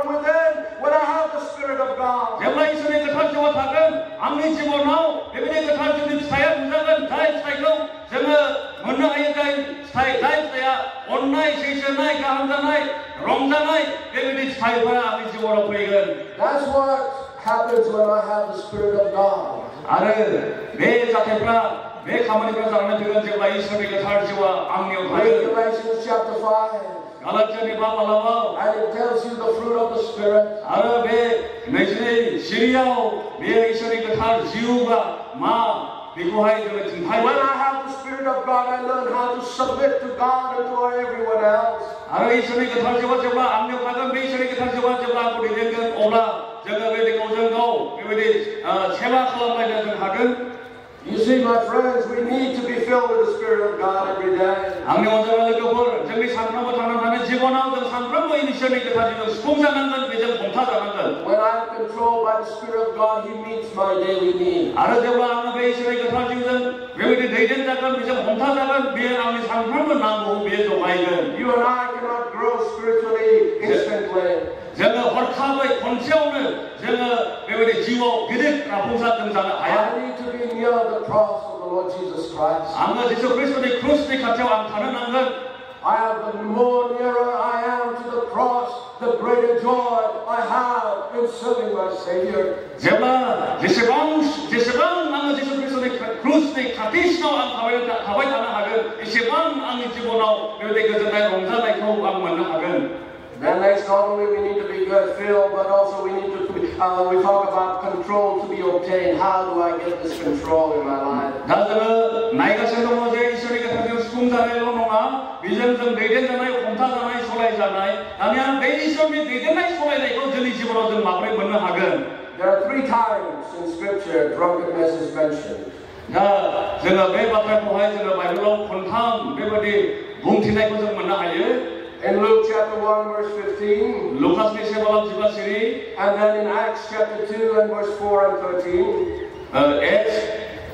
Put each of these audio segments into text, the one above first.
within when I have the Spirit of God. जेब्ला इसोरनि गोथार जिउआ थागोन आंनि जिबनाव बेबायदि गोथार जिउनि फिथाइया नुजागोन जाय फिथाइखौ जोङो मोननो हायो जाय फिथाइया अननाय सैथोनाय गाहाम जानाय रंजानाय बेबायदि फिथाइफोरा आंनि जिबनाव फैगोन. That's what happens when I have the Spirit of God. आरो बे जाथायफ्रा बे खामानिफ्रा जानानै फैगोन जेब्ला इसोरनि गोथार जिउआ आंनियाव थागोन. Galatians chapter 5. गालातियानि 5 बालाव And it tells you the fruit of the Spirit. आरो बे 22 सिरियाव बे इसोरनि गोथार जिउआ मा बेखौहाय जोङो खिन्थायो. When I have the Spirit of God, I learn how to submit to God and to everyone else. आरो इसोरनि गोथार जिउआ जेब्ला आंनियाव थागोन बे इसोरनि गोथार जिउआ जेब्ला आंखौ दैदेनगोन अब्ला जोङो बेबायदि गावजों गाव बेबायदि सेवा खालामलायनो जों हागोन. You see, my friends, we need to be filled with the Spirit of God every day. आंनि अनजानाय लोगोफोर जोंनि सानफ्रोमबो थांना थानाय जिबनाव जों सानफ्रोमबो इसोरनि गोथार जिउजों सुफुंजानांगोन बेजों हमथा जानांगोन. When I am controlled by the Spirit of God, He meets my daily need. आरो जेब्ला आङो बे इसोरनि गोथार जिउजों बेबायदि दैदेनजागोन बेजों हमथा जागोन बेयो आंनि सानफ्रोमबो नांगौ बेयो जगायगोन. You and I cannot grow spiritually instantly. जोङो हरखाबै खनसेयावनो जोङो बेबायदि जिउआव गिदिर जाफुंसार जों जानो हाया. I need to be near the cross of the Lord Jesus Christ. आङो जिसु ख्रीष्टनि क्रुसनि खाथियाव आं थानो नांगोन. The more nearer I am to the cross, the greater joy I have in serving my Savior. जेब्ला जेसेबां आङो जिसु ख्रीष्टनि क्रुसनि खाथिसिनाव आं थाबाय थानो हागोन एसेबां आंनि जिबनाव बेबायदि गोजोननाय रंजानायखौ आं मोननो हागोन. Then next, not only we need to be filled, but also we need to we talk about control to be obtained. How do I get this control in my life? दा जोङो नायगासिनो दङ जे इसोरनि गोथारजों सुफुंजानायल' नङा बेजों जों दैदेनजानाय हमथाजानाय सलायजानाय दानिया बे इसोरनि दैदेननाय सलायनायखौ जोंनि जिबनाव जों माबोरै मोननो हागोन? There are 3 times in Scripture drunkenness is mentioned. दा जोङो बे बाथ्राखौहाय जोङो बाइबेलाव खनथाम बेबायदि बुंथिनायखौ जों मोननो हायो. In Luke chapter 1 verse 15, लुकासनि से बालाव 15 and then in Acts chapter 2 and verse 4 and 13. Acts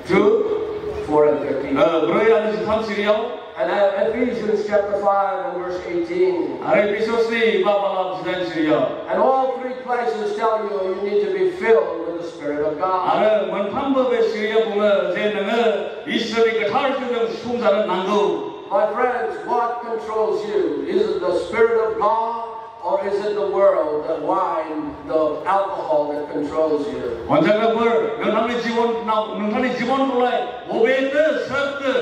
2 4 and 13. 4 आरो 13 सिरियाव and Ephesians chapter 5 and verse 18. आरो एफिससनि 5 बालाव 18 सिरियाव. And all 3 places tell you need to be filled with the Spirit of God. आरो मोनफ्रोमबो बे सिरियाव बुङो जे नोङो इसोरनि गोथार जिउजों सुफुंजानो नांगौ. My friends, what controls you? Is it the Spirit of God, or is it the world, the wine, the alcohol that controls you? अनजाग्राफोर नोंथांनि जिबनखौलाय बबेखौ सोरखौ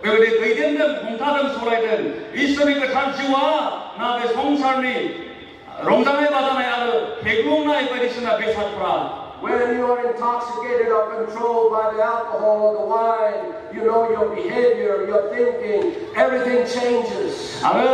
बेबायदि दैदेनदों हमथादों सलायदों इसोरनि गोथार जिउआ ना बे संसारनि रंजानाय बाजानाय आरो फेग्लुंनाय बायदिसिना बेसादफ्रा? When you are intoxicated or controlled by the alcohol or the wine, you know your behavior, your thinking, everything changes. आरो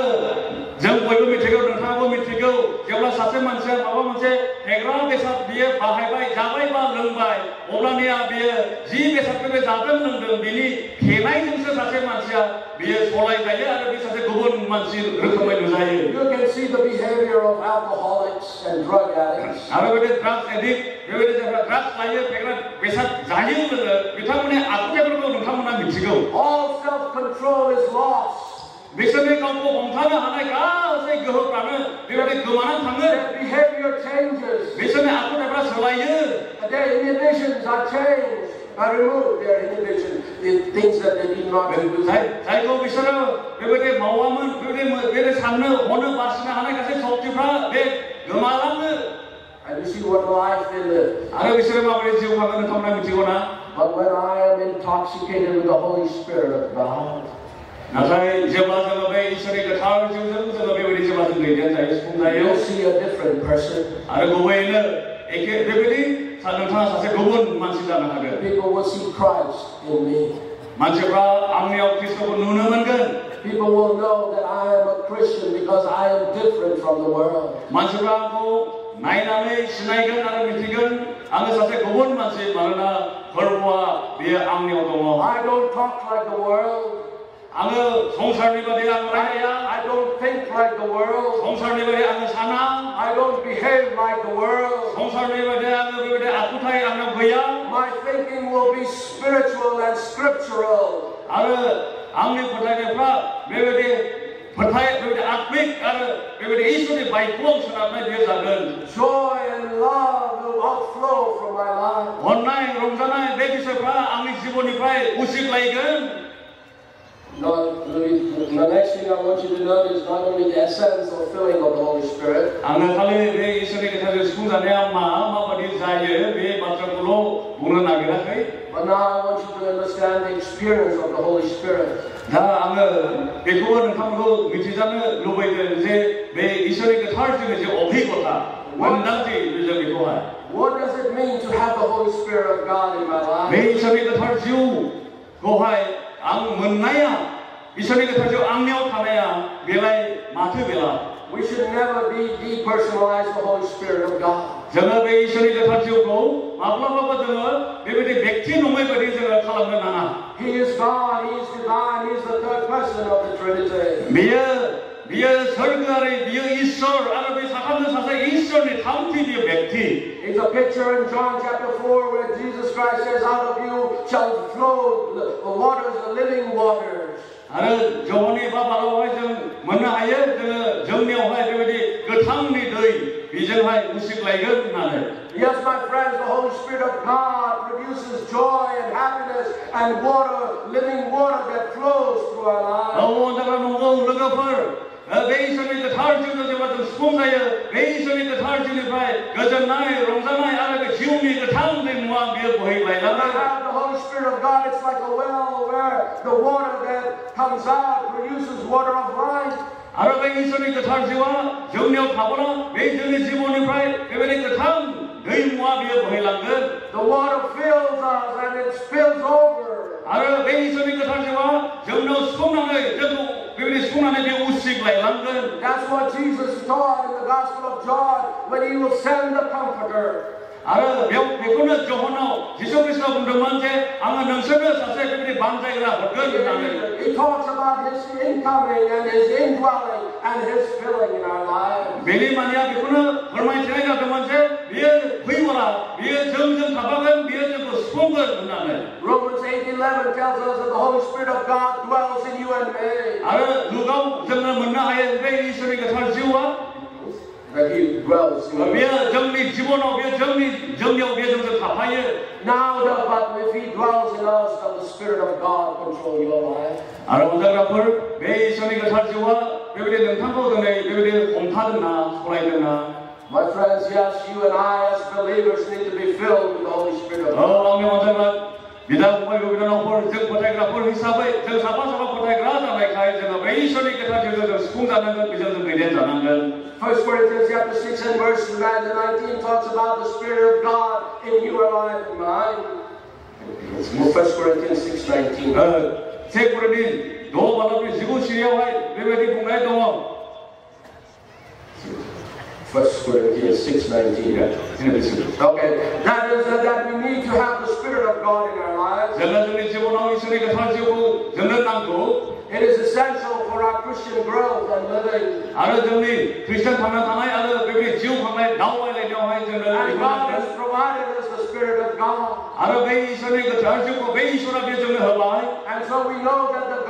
जों बयबो मिथिगौ नोंथाङाबो मिथिगौ जेब्ला सासे मानसिया माबा मोनसे फेग्रा बेसाद बियो बाहायबाय जाबाय बा लोंबाय अब्लानिया बियो जि बेसादखौ बे जादों लोंदों बिनि फेनायजोंसो सासे मानसिया बियो सलायजायो आरो बे सासे गुबुन मानसि रोखोमै नुजायो. You can see the behavior of alcoholics and drug addicts. आरो बे ड्राग्स एडिक्ट बेबायदि जेब्ला ड्राग्स लायो फेग्रा बेसाद जायो लोङो बिथांमोननि आखुथायफोरखौ नोंथांमोना मिथिगौ. All self-control is lost. बिसोरनि गावखौ हमथानो हानाय गासै गोहोफ्रानो बेबायदि गोमानानै थाङो. Their behavior changes. बिसोरनि आखुथायफ्रा सोलायो. Their inhibitions are changed. Are removed their inhibition, the things that they did not do. जायखौ बिसोरो बेबायदि मावामोन बेबायदि साननो हनो बासिनो हानाय गासै शक्तिफ्रा बे गोमालाङो. And you see what life they live. आरो बिसोरो माबोरै जिउ खाङो नोंथांमोना मिथिगौ ना? But when I am intoxicated with the Holy Spirit of God, नाथाय जेब्ला जोङो बे इसोरनि गोथार जिउजों जोङो बेबायदि जेब्ला जों दैदेनजायो सुफुंजायो you'll see a different person. आरो गुबैयैनो एखे बेबायदि नोंथाङा सासे गुबुन मानसि जानो हागोन. People will see Christ in me. मानसिफ्रा आंनियाव ख्रीष्टखौ नुनो मोनगोन. People will know that I am a Christian because I am different from the world. मानसिफ्रा आंखौ नायनानै सिनायगोन आरो मिथिगोन आङो सासे गुबुन मानसि मानोना फोरबोआ बेयो आंनियाव दङ. I don't talk like the world. आङो संसारनि बायदि आं रायलाया. I don't think like the world. संसारनि बायदि आङो साना. I don't behave like the world. संसारनि बायदि आङो बेबायदि आखुथाय आंनाव गैया. My thinking will be spiritual and scriptural. आरो आंनि फोथायनायफ्रा बेबायदि फोथाय बेबायदि आत्मिक आरो बेबायदि इसोरनि बायखुआव सोनारनाय बेयो जागोन Joy and love will outflow from my life. अननाय रंजानाय बे बिसयफ्रा आंनि जिबननिफ्राय उसिग्लायगोन The next thing I want you to notice is not only the essence or filling of the Holy Spirit. आङो खालि बे इसोरनि खोथाजों सुफुंजानाया माबायदि जायो बे बाथ्राखौल' बुंनो नागिराखै But now I want you to understand the experience of the Holy Spirit. दा आङो बेखौबो नोंथांखौ मिथिजानो लुबैदों जे बे इसोरनि गोथार जोंनि जे अभिज्ञता मोनदांथि जों बेखौहाय What does it mean to have the Holy Spirit of God in my bay life? इसोरनि गोथार जिउखौहाय आं मोननाया इसोरनि गोथार जिउ आंनियाव थानाया बेलाय माथो बेला We should never depersonalize the Holy Spirit of God. जोङो बे इसोरनि गोथार जिउखौ माब्लाबाबो जोङो बेबायदि बेक्ति नङै बायदि जोङो खालामनो नाङा He is God, He is divine, He is the third person of the Trinity. बियो स्वर्गआरि बियो ईश्वर आरो बे साथामजों सासे ईश्वरनि थामथि बियो बेक्ति It's a picture in John chapter 4 where Jesus Christ says, out of you shall flow the waters, the living waters. आरो जौनि बा बालावहाय जों मोननो हायो जोङो जोंनियावहाय बेबायदि गोथांनि दै बेजोंहाय उसिग्लायगोन होननानै Yes, my friends, the Holy Spirit of God produces joy and happiness and water, living water that flows through our lives. अन्जाला नंगौ लोगोफोर बे इसोरनि गोथार जिउजों जेब्ला जों सुफुं जायो बे इसोरनि गोथार जिउनिफ्राय गोजोननाय रंजानाय आरो बे जिउनि गोथां दै मुवा बेयो बोहैलायलाङो When I have the Holy Spirit of God, it's like a well where the water that comes out produces water of life. आरो बे इसोरनि गोथार जिउआ जोंनियाव थाबोला बे जोंनि जिबननिफ्राय बेबायदि गोथां दै मुवा बेयो बोहैलांगोन The water fills us and it spills over. आरो बे इसोरनि गोथार जिउआ जोंनाव सुफुंनानै जोंखौ बेबायदि सुफुंनानै बे उसिग्लायलांगोन That's what Jesus taught in the Gospel of John when He will send the Comforter. आरो बेखौनो जहनाव जिसु ख्रीष्टआ बुंदोंमोन जे आङो नोंसोरनो सासे बेबायदि बानजायग्रा हरगोन होननानै He talks about His incoming and His indwelling and His filling in our lives. बेनि मानिया बेखौनो फोरमायथिनाय जादोंमोन जे बियो फैबोला बियो जोंजों थाफागोन बियो जोंखौ सुफुंगोन होननानै Romans 8:11 tells us that the Holy Spirit of God dwells in you and me. आरो लुकाव जोङो मोननो हायो बे इसोरनि गोथार जिउआ That He dwells in बेयो you. जोंनि जिबनाव बेयो जोंनियाव बेयो जोंजों थाफायो Now, but if He dwells in us, does the Spirit of God control your life? आरो अनजाग्राफोर बे इसोरनि गोथार जिउआ बेबायदि नोंथांखौ दिनै बेबायदि हमथादोंना सलायदोंना My friends, yes, you and I as believers need to be filled with the Holy Spirit of औ God. आंनि अनजाग्रा बिदा फंबाय बिनानावफोर जों फोथायग्राफोर हिसाबै जों साफा साफा फोथायग्रा जानायखाय जोङो बै इसोरनि गोथार जिउजों जों सुफुंजानांगोन बेजों जों दैदेनजानांगोन 1 Corinthians chapter 6 and verse 9 to 19 talks about the Spirit of God in your life and mine. 1 Corinthians 6:19. से कोरिन्थि 2 बालावनि 19 सिरियावहाय बेबायदि बुंनाय दङ 1 Corinthians 6:19. Okay, that is that we need to have the Spirit of God in our lives. जोङो जोंनि जिबनाव इसोरनि गोथार जिउखौ जोंनो नांगौ It is essential for our Christian growth and living. आरो जोंनि ख्रिस्टान थांना थानाय आरो बेबायदि जिउ खांनाय दावबायलायनायावहाय जोंनो And God has provided us the Spirit of God. आरो बे इसोरनि गोथार जिउखौ बे इसोरा बे जोंनो होबाय And so we know that the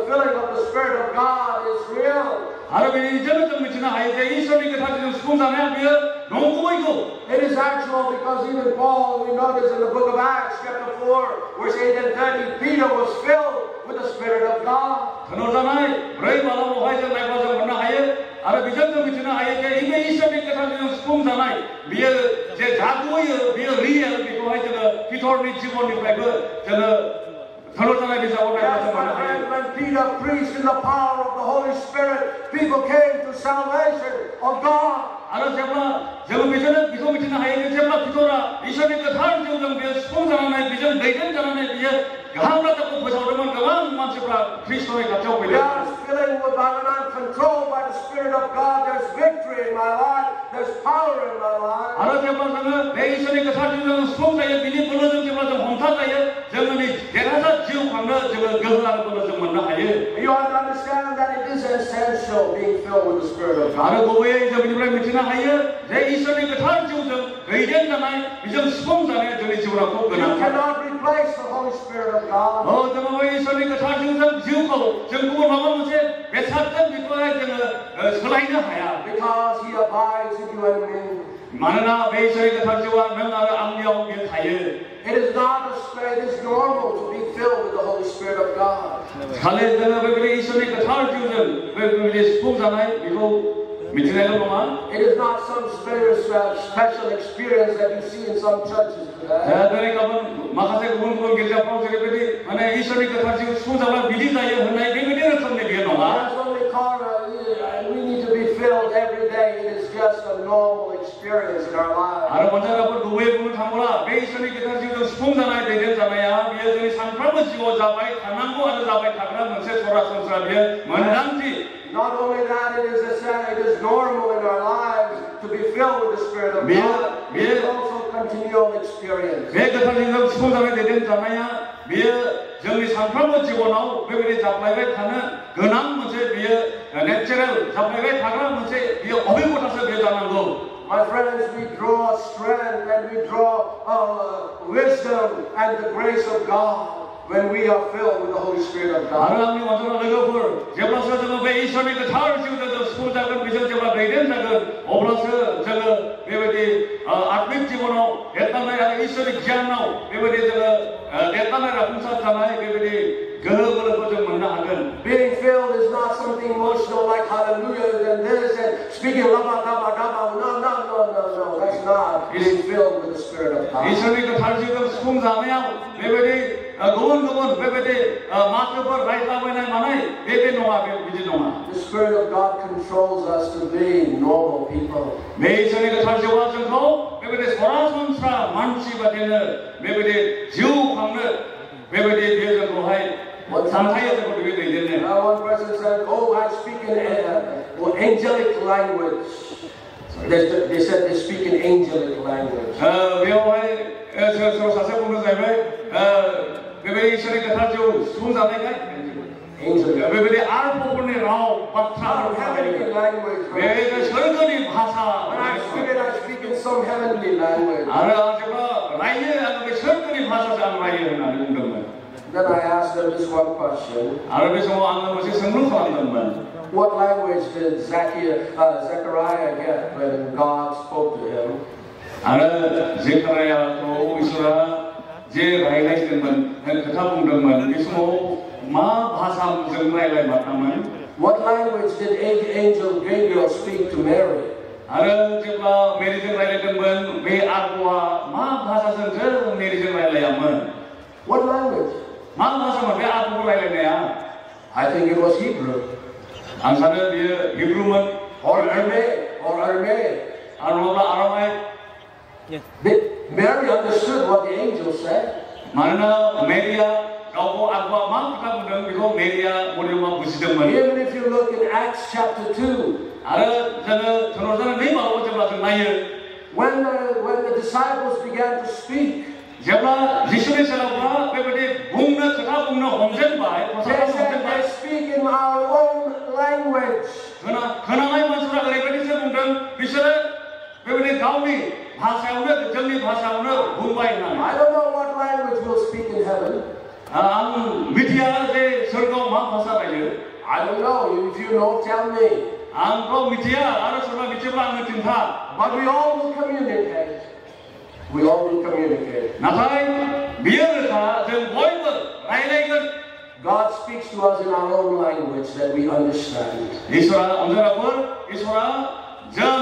filling of the Spirit of God is real. आरो बेनिजोंनो जों मिथिनो हायो जे इसोरनि गोथार जिउजों सुफुंजानाया बेयो नंगुबैगौ It is actual because even Paul, we notice in the book of Acts, chapter 4, verse 8 and 30, Peter was filled with the Spirit of God. थनरजानाय 4 बालावहाय जों नायब्ला जों मोननो हायो आरो बेजों जों मिथिनो हायो जे बे इसोरनि गोथार जिउजों सुफुंजानाय बेयो जे जागुयो बेयो रियेल बेखौहाय जोङो पितरनि जिबननिफ्रायबो जोङो थनरजानाय बिजाबाव नायब्ला Yes, जों my मोननो हायो friend, when Peter preached in the power of the Holy Spirit, people came to salvation of God. आरो जेब्ला जों बेखौ मिथिनो हायो जे जेब्ला पितरा इसोरनि गोथार जिउजों बेयो सुफुंजानानै बेजों दैदेनजानानै बेयो गाहाम रादाबखौ फोसावदोंमोन गोबां मानसिफ्रा ख्रीष्टनि खाथियाव फैदों Yes, filling with God and I'm controlled by the Spirit of God. There's victory in my life. there's power in my life. आरो जेब्ला जोङो बे इसोरनि गोथारजों जोङो सुफुं जायो बिनि बोलोजों जेब्ला जों हमथाज जायो जोंनि देरहासार जिउ खांनो जोङो गोहो आरो बोलो जों मोननो हायो You ought to understand that it is essential being filled with the Spirit of God. आरो गुबैयै जों बेनिफ्राय मिथिनो हायो जे इसोरनि गोथार जिउजों दैदेन जानाय बेजों सुफुं जानाया जोंनि जिउआव खुब You गोनांथार cannot replace the Holy Spirit of God. जोङो बै इसोरनि गोथार जिउजों जिउखौ जों गुबुन माबा मोनसे बेसादजों बेखौहाय जोङो सोलायनो हाया Because He abides in you and me. मानोना बे इसोरनि गोथार जिउआ नों आरो आंनियाव बियो थायो It is not a spirit, it is normal to be filled with the Holy Spirit of God. खालि जोङो बेबायदि इसोरनि गोथार जिउजों बेबायदि सुफुं जानाय बेखौ मिथिनायल' नङा It is not some special experience that you see in some churches today. दिनै गाबोन माखासे गुबुन गुबुन गिर्जाफ्राव जेरैबायदि माने इसोरनि गोथार जिउ सुफुं जाब्ला बिदि जायो होननाय बेबायदि रोखोमनि बियो नङा That's what we call we need to be filled every day. It is just a normal experience in our lives. आरो बाथ्राफोर गुबैयै बुंनो थाङोब्ला बे इसोरनि गोथार जिउजों सुफुं जानाय दैदेन जानाया बियो जोंनि सानफ्रोमबो जिउआव जाबाय थानांगौ आरो जाबाय थाग्रा मोनसे सरासनस्रा बियो मोनदांथि Not only that, it is normal in our lives to be filled with the Spirit of God. It is also a continual experience. बे गोथार जिउजों सुफुं जानाय दैदेन जानाया बियो जोंनि सानफ्रोमबो जिबनाव बेबायदि जाफ्लायबाय थानो गोनां मोनसे बियो नेचारेल जाफ्लायबाय थाग्रा मोनसे बियो अभिगतासो बियो जानांगौ My friends, we draw strength and we draw wisdom and the grace of God when we are filled with the Holy Spirit of God. आरो आंनि अनजानाय लोगोफोर जेब्लासो जोङो बे इसोरनि गोथार जिउजों जों सुफुं जागोन बेजों जेब्ला दैदेन जागोन अब्लासो जोङो बेबायदि आत्मिक जिबनाव देरनाय आरो इसोरनि गियानाव बेबायदि जोङो देरनाय राफुंसार जानाय बेबायदि गोहो बोलोखौ जों मोननो हागोन Being filled is not something emotional like hallelujah and this and speaking laba gaba gaba. No. That's not being filled with the Spirit of God. इसोरनि गोथार जिउजों सुफुं जानायाव बेबायदि गुबुन गुबुन बेबायदि माथोफोर रायज्लायनाय मानाय बे नङा बिदि नङा The Spirit of God controls us to be normal people. बे इसोरनि गोथार जिउआ जोंखौ बेबायदि सरासनस्रा मानसि बादिनो बेबायदि जिउ खांनो बेबायदि बियो जोंखौहाय सानथायो जोंखौ बेबायदि दैदेननो One person said, "Oh, I speak in angelic language." They said they speak in angelic language. बेयावहाय सोरबा सासे बुंनो जाहैबाय बेबायदि इसोरनि गोथार जिउ सुफुं जानायखाय बेबायदि आरफोरनि राव बाथ्रा बे सोरगोनि भाषा I speak in some heavenly language. आरो आं जेब्ला रायो आं बे सोरगोनि भाषाजों आं रायो होननानै बुंदोंमोन Then I asked them this one question. आरो बे समाव आङो मोनसे सोंलु खालामदोंमोन What language did Zechariah get when God spoke to him? आरो जेकारियाखौ इसोरा जे रायलायदोंमोन खोथा बुंदोंमोन बे समाव मा भाषाजों रायलायमारदोंमोन What language did angel Gabriel speak to Mary? आरो जेब्ला मेरिजों रायलायदोंमोन बे आबुआ मा भाषाजोंसो मेरिजों रायलायामोन What language? मा भाषामोन बे आबुखौ रायलायनाया I think it was Hebrew. आं सानो बियो हिब्रुमोन Or Aramaic. आरो नङाब्ला Aramaic Mary understood what the angel said. मानोना मेरिया गावखौ आबुआ मा खोथा बुंदों बेखौ मेरिया मरियमा बुजिदोंमोन Even if you look in Acts chapter 2, आरो जोङो थुनरजानाय 2 बाहागोआव जेब्ला जों नायो when the disciples began to speak, जेब्ला जिसुनि सेलाफ्रा बेबायदि बुंनो खोथा बुंनो हमजेनबाय they said they speak in our own language. खोनानाय मानसिफ्रा ओरैबायदिसो बुंदों बिसोरो बेबायदि गावनि भाषायावनो जोंनि भाषायावनो बुंबाय होननानै I don't know what language we'll speak in heaven. आं मिथिया जे सोरगोआव मा भाषा रायो I don't know. If you know, tell me. आंथ' मिथिया आरो सोरबा मिथियोब्ला आंनो खिन्था But we all will communicate. We all will communicate. नाथाय बियो रोखा जों बयबो रायलायगोन God speaks to us in our own language that we understand. इसोरा अनजानाफोर इसोरा जों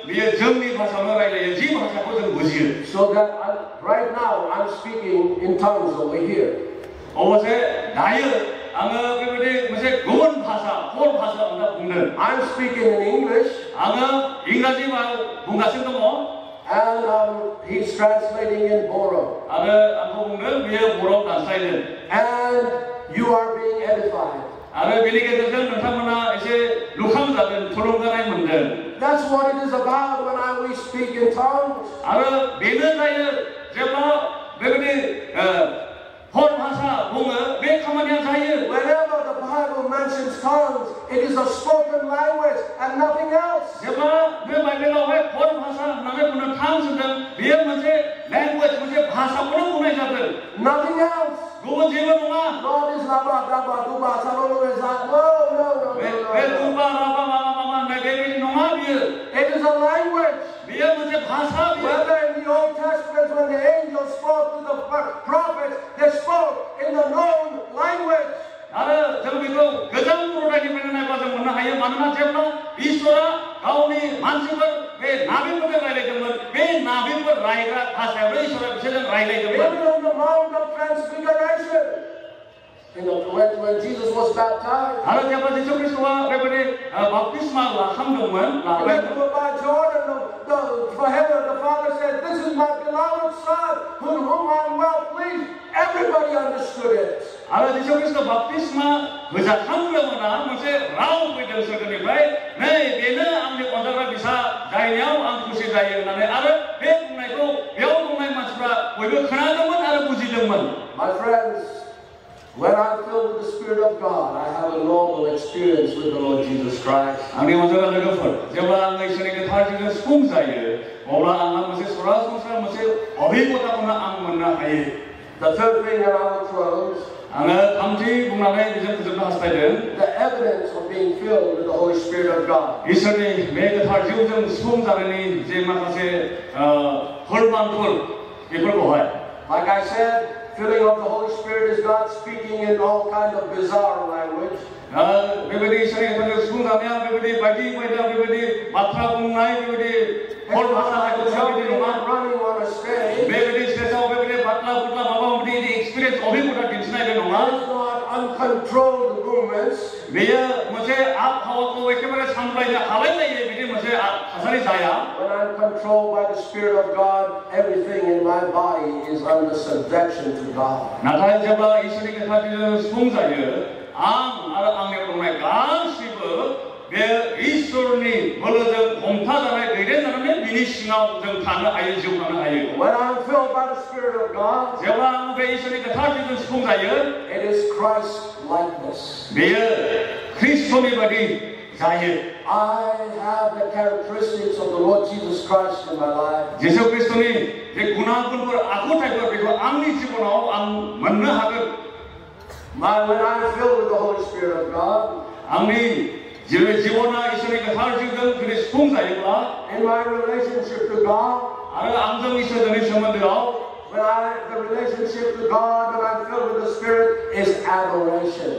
बियो जोंनि भाषायावनो रायलायो जि भाषाखौ जों बुजियो So that right now I'm speaking in tongues over here. अबसे दायो आङो बेबायदि मोनसे गुबुन भाषा कोड भाषा आं बुंदों I'm speaking in English. आङो इंराजि बुंगासिनो दङ And he's translating in Boro. आरो आंखौ बुंदों बियो बर'आव दानस्लायदों And you are being edified. आरो बेनि गेजेरजों नोंथांमोना एसे लुखां जागोन थुलुंगानाय मोनगोन That's what it is about आरो बेनो जायो जेब्ला बेबायदि हर भाषा बुङो बे खामानिया जायो Whenever the Bible mentions tongues, it is a spoken language and nothing else. जेब्ला बे बाइबेलावहाय हर भाषा होननानै बुंनो थांसोदों बेयो मोनसे लेंगुवेज मोनसे भाषाखौनो बुंनाय जादों Nothing else. गुबुन जेबो नङा God is laba, daba, duba, sabolo, reza. No. बे दुबा राबा माबा माबा होननाय बेबायदि नङा बियो It is a language. बियो मोनसे भाषा बियो Whether in the Old Testament when the angels spoke to the prophets, they spoke in the known language. आरो जों बेखौ गोजाम प्रदायनिफ्राय नायब्ला जों मोननो हायो मानोना जेब्ला इसोरा गावनि मानसिफोर बे नाबिफोरजों रायलायदोंमोन बे नाबिफोर रायग्रा भाषायावनो इसोरा बिसोरजों रायलायदोंमोन Even on the Mount of Transfiguration, when Jesus was baptized, आरो जेब्ला यीशु ख्रीष्टआ बेबायदि बाप्तिस्मा लाखांदोंमोन he went to by Jordan. For heaven, the Father said, "This is my beloved Son, with whom I am well pleased." Everybody understood it. आरो यीशु ख्रीष्ट बाप्तिस्मा होजाखांदोंमोनना मोनसे राव फैदों सोरगोनिफ्राय नै बेनो आंनि अनजाग्रा फिसा जायनियाव आं खुसि जायो होननानै आरो बे बुंनायखौ बेयाव बुंनाय मानसिफ्रा बयबो खोनादोंमोन आरो बुजिदोंमोन My friends, when I'm filled with the Spirit of God, I have a normal experience with the Lord Jesus Christ. आंनि अनजाग्रा लोगोफोर जेब्ला आं इसोरनि गोथारथिजों सुफुं जायो अब्ला आंहा मोनसे सरासनस्रा मोनसे अभिज्ञताखौनो आं मोननो हायो The third thing that I will close, आङो थामथि बुंनानै बेजों फोजोबनो हास्थायदों the evidence of being filled with the Holy Spirit of God. इसोरनि बे गोथार जिउजों सुफुं जानायनि जे माखासे फोरमानफोर बेफोरखौहाय Like I said, filling of the Holy Spirit is God speaking in all kinds of bizarre language. बेबायदि इसोरनि गोथारजों सुफुं जानाया बेबायदि बायदि बेबायदि बाथ्रा बुंनाय बेबायदि हर भाषा Jumping and running on a stage. बेबायदि स्टेजआव बेबायदि बाथ्रा बुथ्रा माबा माबि एक्सपिरियेन्स अभिज्ञता दिन्थिनाय बे नङा It's not uncontrolled movements. बेयो मोनसे आबहावाखौ एखेबारे सामलायनो हालायलायै बिदि मोनसे थासारि जाया When I'm controlled by the Spirit of God, everything in my body is under subjection to God. नाथाय जेब्ला इसोरनि गोथारथिजों सुफुं जायो आं आरो आंनियाव दंनाय गासैबो बे इसोरनि बोलोजों हमथाजानाय दैदेनजानानै बिनि सिङाव जों थानो हायो जिउ थानो हायो When I'm filled by the Spirit of God, जेब्ला आं बे इसोरनि गोथारथिजों सुफुं जायो it is Christ likeness. बेयो ख्रीष्टनि बायदि जायो I have the characteristics of the Lord Jesus Christ in my life. जिसु ख्रीष्टनि जे गुणागुणफोर आखुथायफोर बेखौ आंनि जिबनाव आं मोननो हागोन When I'm filled with the Holy Spirit of God, आंनि जिबना इसोरनि गोथार जिउजों जुदि सुफुं जायोब्ला in my relationship to God, आरो आंजों इसोरजोंनि सोमोन्दोआव the relationship to God when I'm filled with the Spirit is adoration.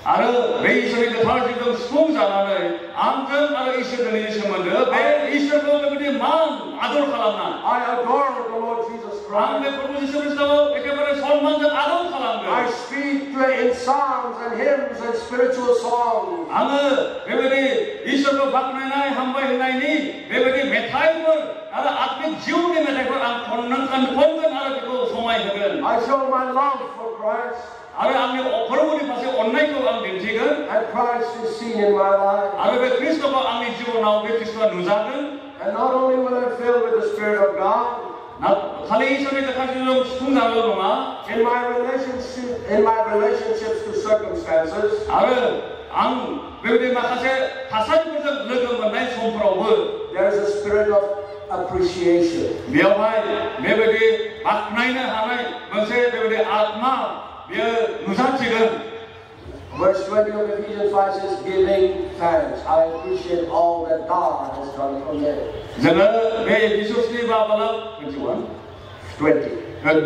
आरो बे इसोरनि गोथार जिउजों सुफुं जानानै आंजों आरो इसोरजोंनि सोमोन्दो बे इसोरखौ बेबायदि मान आदर खालामना I adore the Lord Jesus आं बे Christ. प्रभु जिसु ख्रीष्टखौ एखेबारे सन्मानजों आदर खालामगोन I speak in psalms and hymns and spiritual songs. आङो बेबायदि इसोरखौ बाख्नायनाय हामबाय होनायनि बेबायदि मेथाइफोर आरो आत्मिक जिउनि मेथाइफोर आं खनगोन आरो बेखौ समायहोगोन I show my love for Christ, आरो आंनि प्रभुनि फारसे अननायखौ आं दिन्थिगोन and Christ is seen in my life. आरो बे ख्रीष्टखौ आंनि जिबनाव बे ख्रीष्टआ नुजागोन And not only will I fill with the Spirit of God, खालि इसोरनि गोथार जिउजों सुफुं जानायल' नङा in my relationships to circumstances, आरो आं बेबायदि माखासे थासारिफोरजों लोगो मोननाय समफोरावबो there is a spirit of appreciation. बेयावहाय बेबायदि बाख्नायनो हानाय मोनसे बेबायदि आत्मा बेयो नुजाथिगोन Verse 20 of Ephesians 5 says, giving thanks. I appreciate all that God has done for me. जोङो बे एफिसुसनि बाबला 21 20.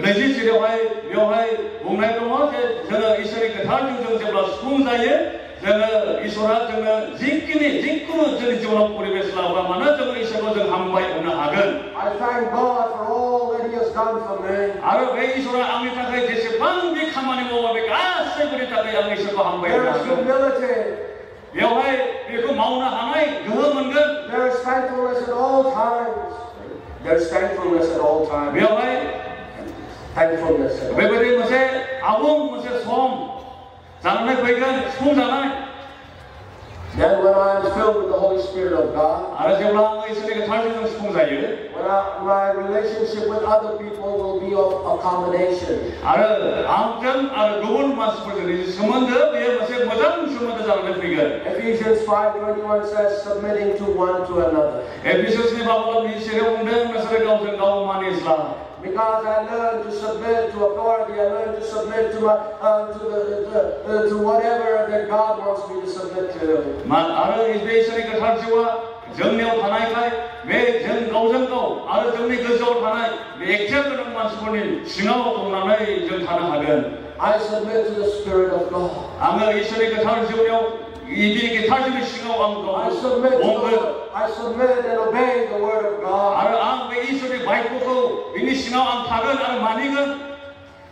नैजि जिरावहाय बेवहाय बुंनाय दङ जे जोङो इसोरनि गोथार जिउजों जेब्ला सुफुं जायो जोङो इसोरा जोंनो जिखुनु जोंनि जिउआव परिबेस लाबोआ मानो जोङो इसोरखौ जों हामबाय होनो हागोन I thank God for all that He has done for me. आरो बे इसोरा आंनि थाखाय जेसेबां बे खामानि मावो बे गासैबोनि थाखाय आं इसोरखौ हामबाय There होनो is हागोन humility. बेवहाय बेखौ मावनो हानाय गोहो मोनगोन There is thankfulness at all times. There is thankfulness at all times. बेवहाय Thankfulness at all times. बेबायदि मोनसे आबुं मोनसे सम जानानै फैगोन सुफुं जानाय Then when I am filled with the Holy Spirit of God, आरो जेब्ला आङो इसोरनि गोथारजों सुफुं जायो, my relationship with other people will be of accommodation. आरो आंजों आरो गुबुन मानसिफोरजों सोमोन्दो बेयो मोनसे मोजां सोमोन्दो जानानै फैगोन. Ephesians 5:21 says, submitting to one to another. एफिसुसनि बाबुलानि सिगाङाव बुंदों नोंसोरो गावजों गाव मानिज्ला. Because I learned to submit to authority, I learned to submit to to whatever that God wants me to submit to. आरो बे इसोरनि गोथार जिउआ जोंनियाव थानायखाय बे जों गावजों गाव आरो जोंनि गोजौआव थानाय बे एकथिया गोनां मानसिफोरनि सिङाव गंनानै जों थानो हागोन. I submit to the Spirit of God. आङो इसोरनि गोथार जिउआव I submit and obey the word of God.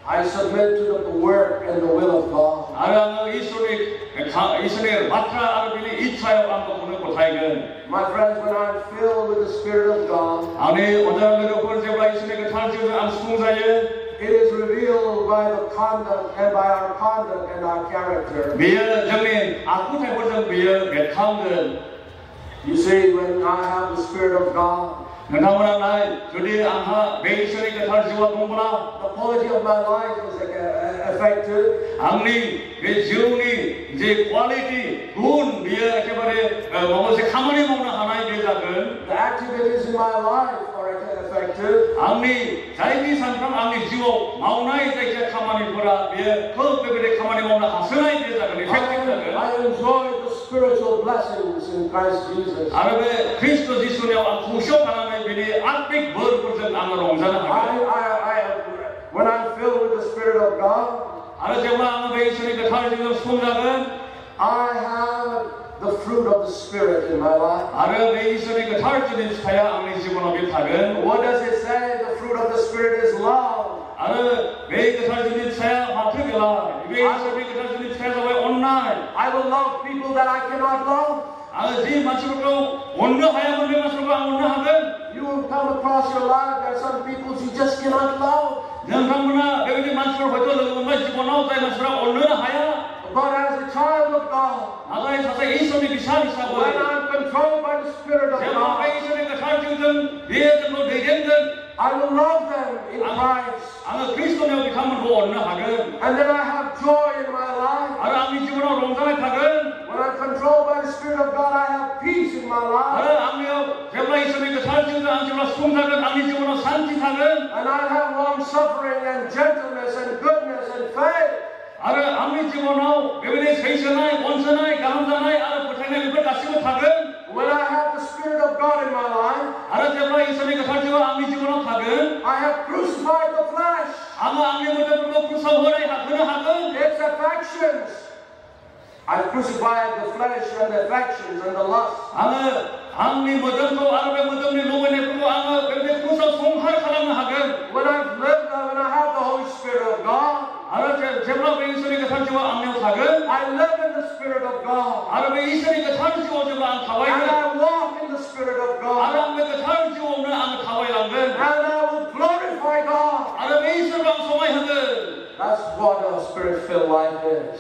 I submit to the work and the will of God. My friends, when I'm filled with the Spirit of God, it is revealed by the conduct and by our conduct and our character. You see, when I have the Spirit of God, the quality of my life is affected. The activities in my life are affected. I enjoy the spiritual blessings in Christ Jesus. When I'm filled with the Spirit of God, I have the fruit of the Spirit in my life. What does it say? The fruit of the Spirit is love. I will love people that I cannot love. You will come across your life, there are some people you just cannot love. But as a child of God, when I'm controlled by the Spirit of God, I will love them in Christ. And then I have joy in my life. When I'm controlled by the Spirit of God, I have peace in my life. And I have long suffering and gentleness and goodness and faith. When I have the Spirit of God in my life, I have crucified the flesh, its affections. I've crucified the flesh and the affections and the lust. When I have the Holy Spirit of God, I live in the Spirit of God. And I walk in the Spirit of God. And I will glorify God. That's what a Spirit-filled life is.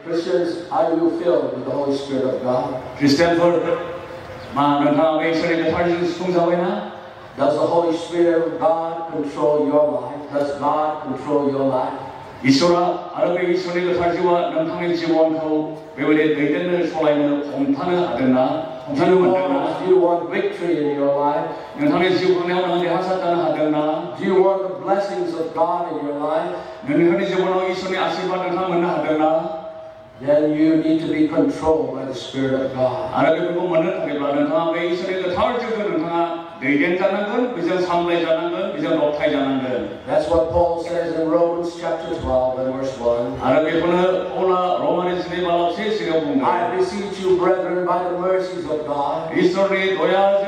Christians, are you filled with the Holy Spirit of God? Does the Holy Spirit of God control your life? Does God control your life? Do you want victory in your life? Do you want the blessings of God in your life? Then you need to be controlled by the Spirit of God. That's what Paul says in Romans chapter 12 and verse 1. I beseech you, brethren, by the mercies of God, 이스라엘의 도야정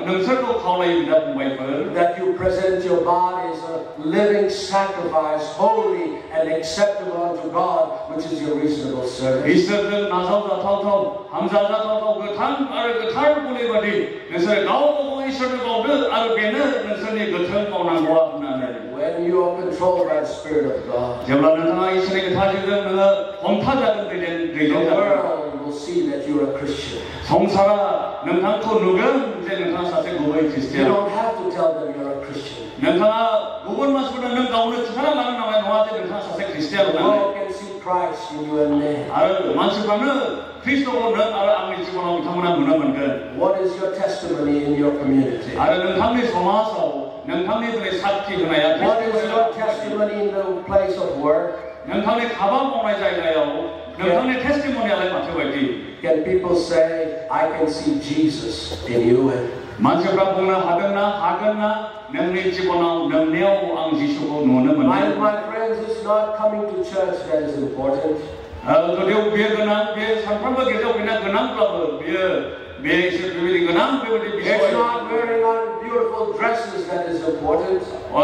능설로 가오라입니다, 공부해볼. That you present your bodies a living sacrifice, holy and acceptable unto God, which is your reasonable service. 이스라엘 나사오다 타오타오, 함사다 타오타오 그 탈 보내버리 능설 가오고 이스라엘 가오르 아르베는 능설이 그 털 가오난 거와 하나네. When you are controlled by the Spirit of God, the world will see that you are a Christian. You don't have to tell them you're a Christian. The world can see Christ in you and me. What is your testimony in your community? What is your testimony in the place of work? Can people say, I can see Jesus in you? My friends, it's not coming to church that is important. It's not wearing on beautiful dresses that is important. My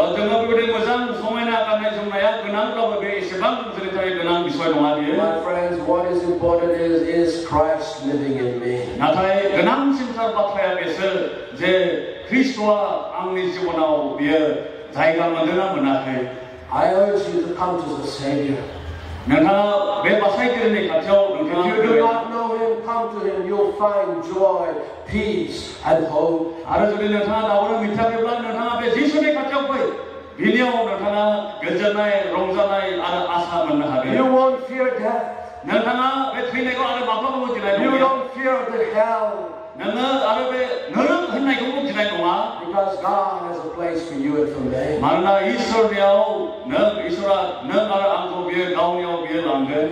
friends, what is important is Christ living in me. I urge you to come to the Savior. If you do not know Him, come to Him. You'll find joy, peace, and hope. You won't fear death. You don't fear the hell. Because God has a place for you and for me.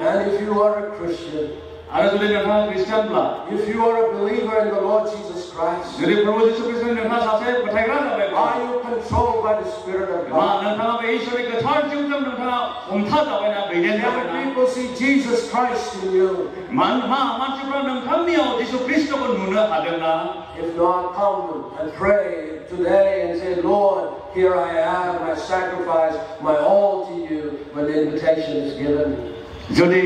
And if you are a Christian, if you are a believer in the Lord Jesus Christ, are you controlled by the Spirit of God? Can people see Jesus Christ in you? If not, come and pray today and say, Lord, here I am, I sacrifice my all to you when the invitation is given. যদি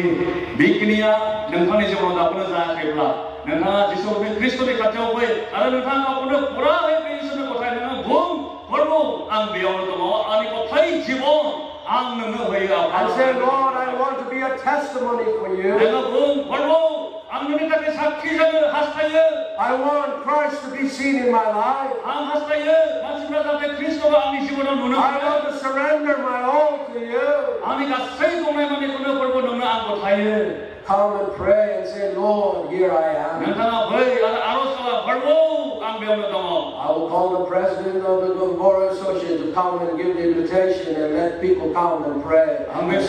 বিজ্ঞানীরা নংখানি জীবন আপন যায়ब्ला नोंथाङा जिसु ख्रिस्टनि खाथियाव फै आरो नोंथाङा गावखौनो पुरायै बे इसोरनि गथाय नोङो बुं प्रभु आं बेयावनो दङ आंनि गथाय जीवन आं नोंनो होयो and say Lord I want to be a testimony for you. नोङो बुं प्रभु आं नोंनि थाखाय साक्षी जानो हास्थायो. I want Christ to be seen in my life. आं हास्थायो मानसिफ्रा जाहाथे ख्रिस्टखौ आंनि जिबनाव नुनो mono. I want to surrender my all to you. आंनि गासै दंनाय मानिखौनो प्रभु नोंनो आं गथायो. Come and pray and say, Lord, here I am. I will call the president of the Gomorrah Association to come and give the invitation and let people come and pray. My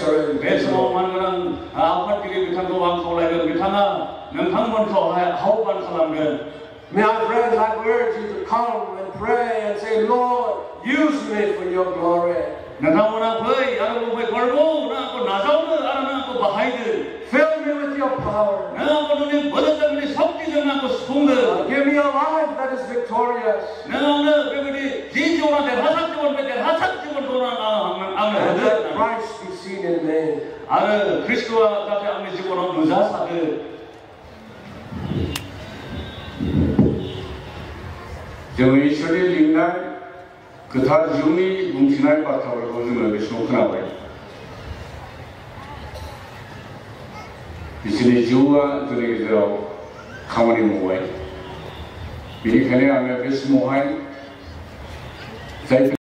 friends, I urge you to come and pray and say, Lord, use me for your glory. Fill me with your power. Give me a life that is victorious. And let Christ be seen in me. जोङो इसोरनि लिंनाय गोथार जिउनि बुंथिनाय बाथ्राफोरखौ जोङो बे समाव खोनाबाय. बिसोरनि जिउआ जोंनि गेजेराव खामानि मावबाय. बेनिखायनो आङो बे समावहाय जायफोर